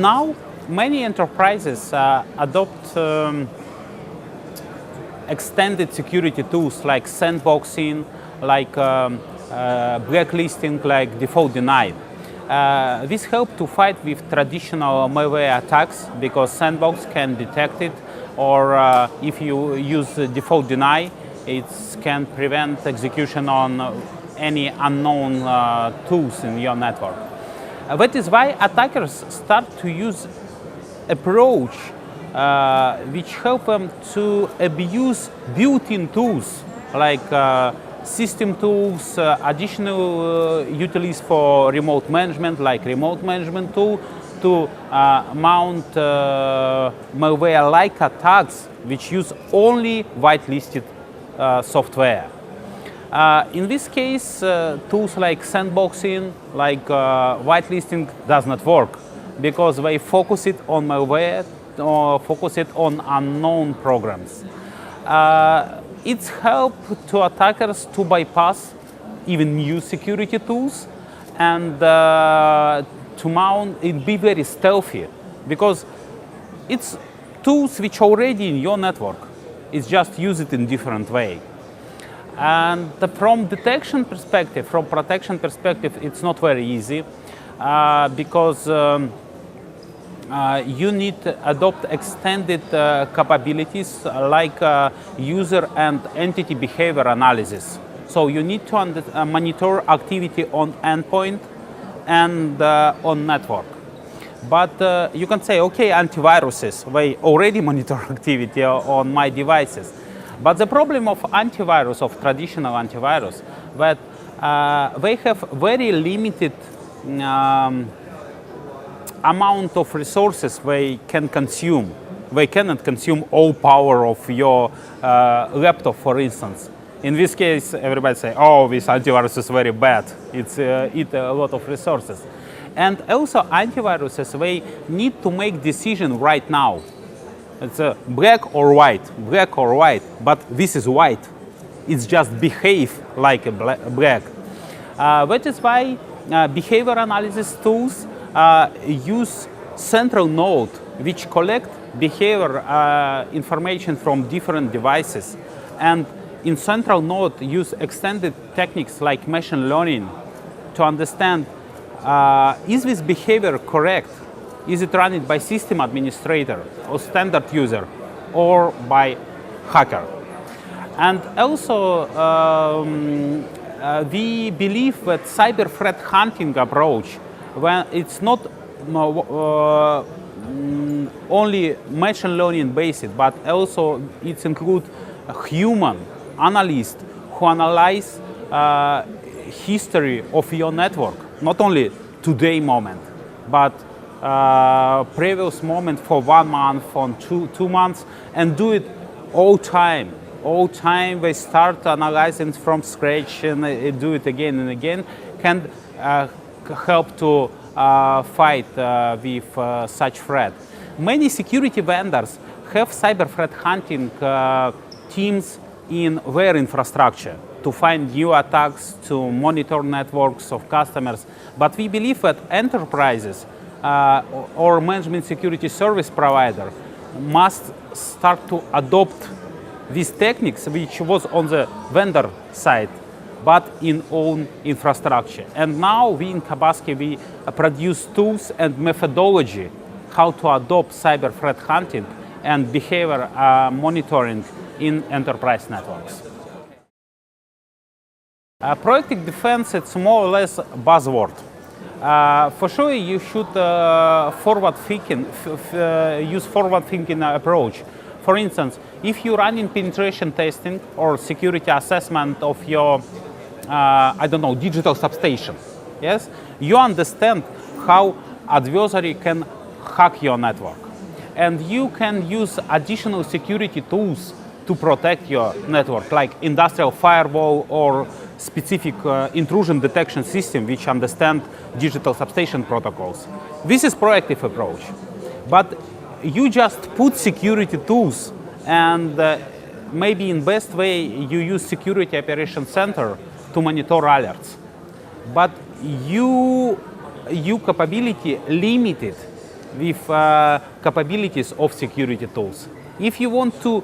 now many enterprises adopt extended security tools like sandboxing, like blacklisting, like default denial. This helps to fight with traditional malware attacks because sandbox can detect it, or if you use default deny, it can prevent execution on any unknown tools in your network. That is why attackers start to use approach which help them to abuse built-in tools like system tools, additional utilities for remote management like remote management tool to mount malware-like attacks which use only whitelisted software. In this case, tools like sandboxing, like whitelisting does not work because they focus it on malware or focus it on unknown programs. It's helped to attackers to bypass even new security tools and to mount it be very stealthy because it's tools which already in your network. It's just use it in different way. And from detection perspective, from protection perspective, it's not very easy because you need to adopt extended capabilities like user and entity behavior analysis. So you need to monitor activity on endpoint and on network. But you can say, okay, antiviruses, they already monitor activity on my devices. But the problem of antivirus, of traditional antivirus, that they have very limited amount of resources they can consume. They cannot consume all power of your laptop, for instance. In this case, everybody say, oh, this antivirus is very bad. It's eat a lot of resources. And also antiviruses, they need to make decision right now. It's black or white, but this is white. It's just behave like a black. That is why behavior analysis tools use central node, which collect behavior information from different devices. And in central node use extended techniques like machine learning to understand is this behavior correct? Is it run by system administrator or standard user or by hacker? And also we believe that cyber threat hunting approach, when it's not only machine learning based, but also it includes a human analyst who analyze history of your network, not only today moment, but previous moment for 1 month, for two months, and do it all time. All time they start analyzing from scratch and do it again and again, can help to fight with such threat. Many security vendors have cyber threat hunting teams in their infrastructure to find new attacks, to monitor networks of customers. But we believe that enterprises or management security service provider must start to adopt these techniques, which was on the vendor side, but in own infrastructure. And now we in Kaspersky, we produce tools and methodology how to adopt cyber threat hunting and behavior monitoring in enterprise networks. Proactive defense, it's more or less a buzzword. For sure, you should use forward-thinking approach. For instance, if you run in penetration testing or security assessment of your, I don't know, digital substation, yes, you understand how adversary can hack your network, and you can use additional security tools to protect your network, like industrial firewall or specific intrusion detection system which understand digital substation protocols. This is proactive approach. But you just put security tools and maybe in best way you use security operation center to monitor alerts. But your capability limited with capabilities of security tools. If you want to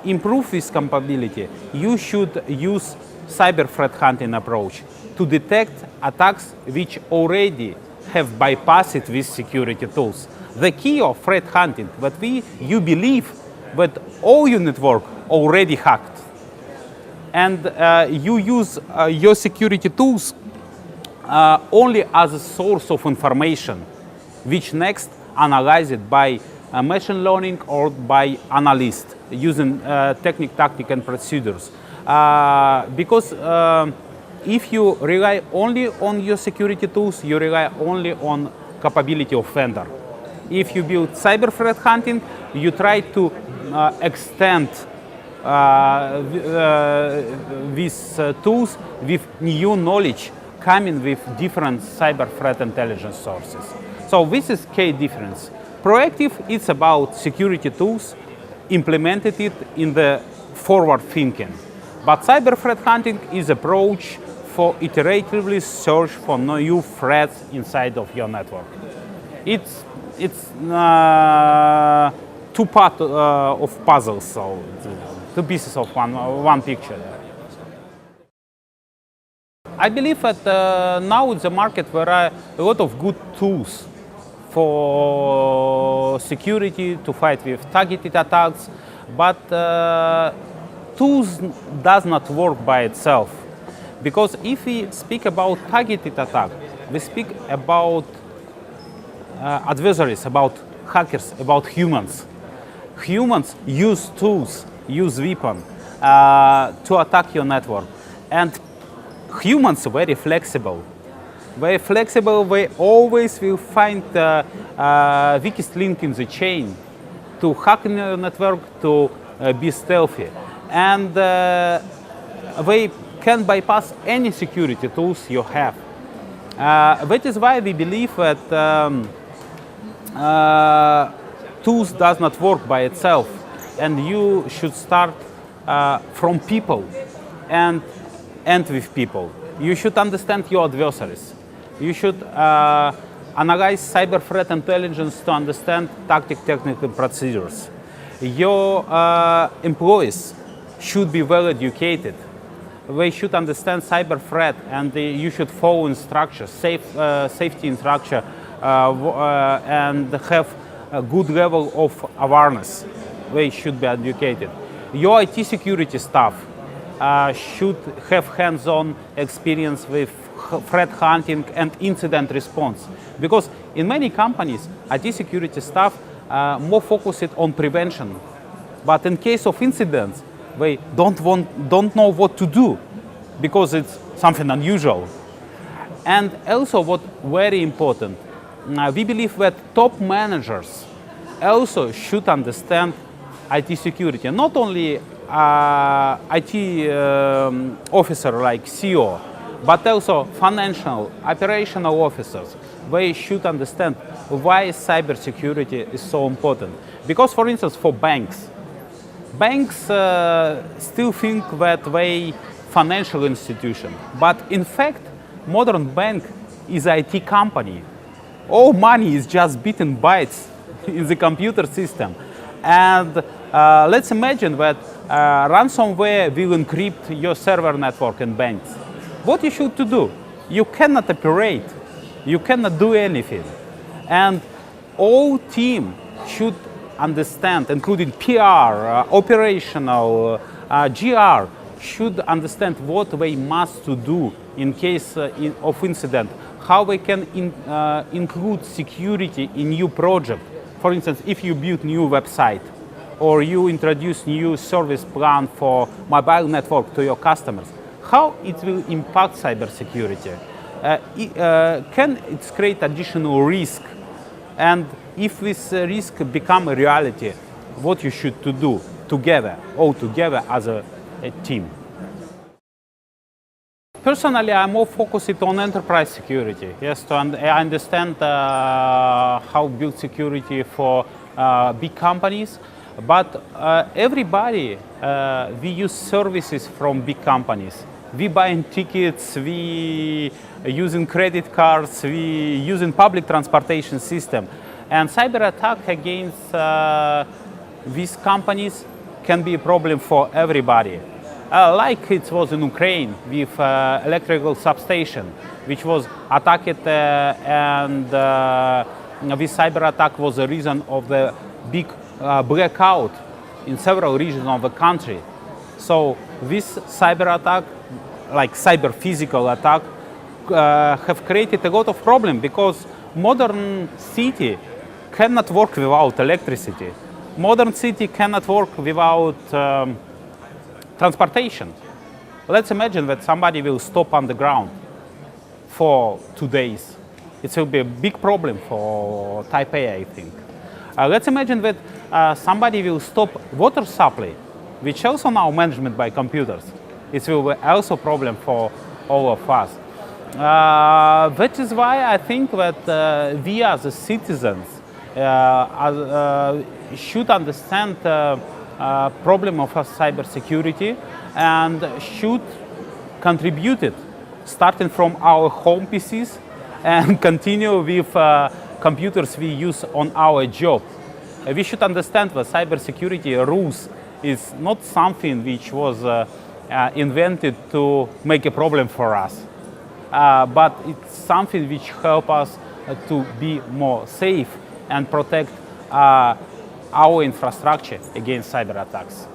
improve this capability, you should use cyber threat hunting approach to detect attacks which already have bypassed these security tools. The key of threat hunting, that you believe that all your network already hacked, and you use your security tools only as a source of information, which next analyzed by machine learning or by analysts using technique, tactic, and procedures. Because if you rely only on your security tools, you rely only on capability of vendor. If you build cyber threat hunting, you try to extend these tools with new knowledge coming with different cyber threat intelligence sources. So this is key difference. Proactive, it's about security tools, implemented it in the forward thinking. But cyber threat hunting is approach for iteratively search for new threats inside of your network. It's two parts of puzzles, so two pieces of one picture. I believe that now it's a market where are a lot of good tools for security to fight with targeted attacks, but tools does not work by itself. Because if we speak about targeted attack, we speak about adversaries, about hackers, about humans. Humans use tools, use weapons to attack your network. And humans are very flexible. Very flexible, they always will find the weakest link in the chain to hack your network, to be stealthy. And they can bypass any security tools you have. That is why we believe that tools does not work by itself, and you should start from people and end with people. You should understand your adversaries. You should analyze cyber threat intelligence to understand technical procedures. Your employees should be well educated. They should understand cyber threat, and you should follow instructions, safety instruction, and have a good level of awareness. They should be educated. Your IT security staff should have hands-on experience with threat hunting and incident response. Because in many companies, IT security staff more focused on prevention. But in case of incidents, they don't know what to do because it's something unusual. And also what very important, we believe that top managers also should understand IT security, not only IT officer like CEO, but also financial, operational officers. They should understand why cybersecurity is so important. Because, for instance, for banks still think that they financial institution, but in fact, modern bank is an IT company. All money is just bit and bytes in the computer system. And let's imagine that ransomware will encrypt your server network in banks. What you should do? You cannot operate. You cannot do anything. And all team should understand, including PR, operational, GR, should understand what they must to do in case of incident, how they can include security in new project. For instance, if you build new website or you introduce new service plan for mobile network to your customers, how it will impact cybersecurity? Can it create additional risk? And if this risk become a reality, what you should to do together, all together as a team? Personally, I'm more focused on enterprise security. Yes, I understand how to build security for big companies, but everybody, we use services from big companies. We buying tickets, we using credit cards, we using public transportation system. And cyber attack against these companies can be a problem for everybody. Like it was in Ukraine with electrical substation, which was attacked and this cyber attack was the reason of the big blackout in several regions of the country. So this cyber attack, like cyber physical attack, have created a lot of problems because modern city cannot work without electricity. Modern city cannot work without transportation. Let's imagine that somebody will stop on the ground for 2 days. It will be a big problem for Taipei, I think. Let's imagine that somebody will stop water supply, which also now managed by computers. It will be also a problem for all of us. That is why I think that we as citizens should understand the problem of cybersecurity and should contribute it, starting from our home PCs and continue with computers we use on our job. We should understand that cybersecurity rules is not something which was invented to make a problem for us, but it's something which helps us to be more safe and protect our infrastructure against cyber attacks.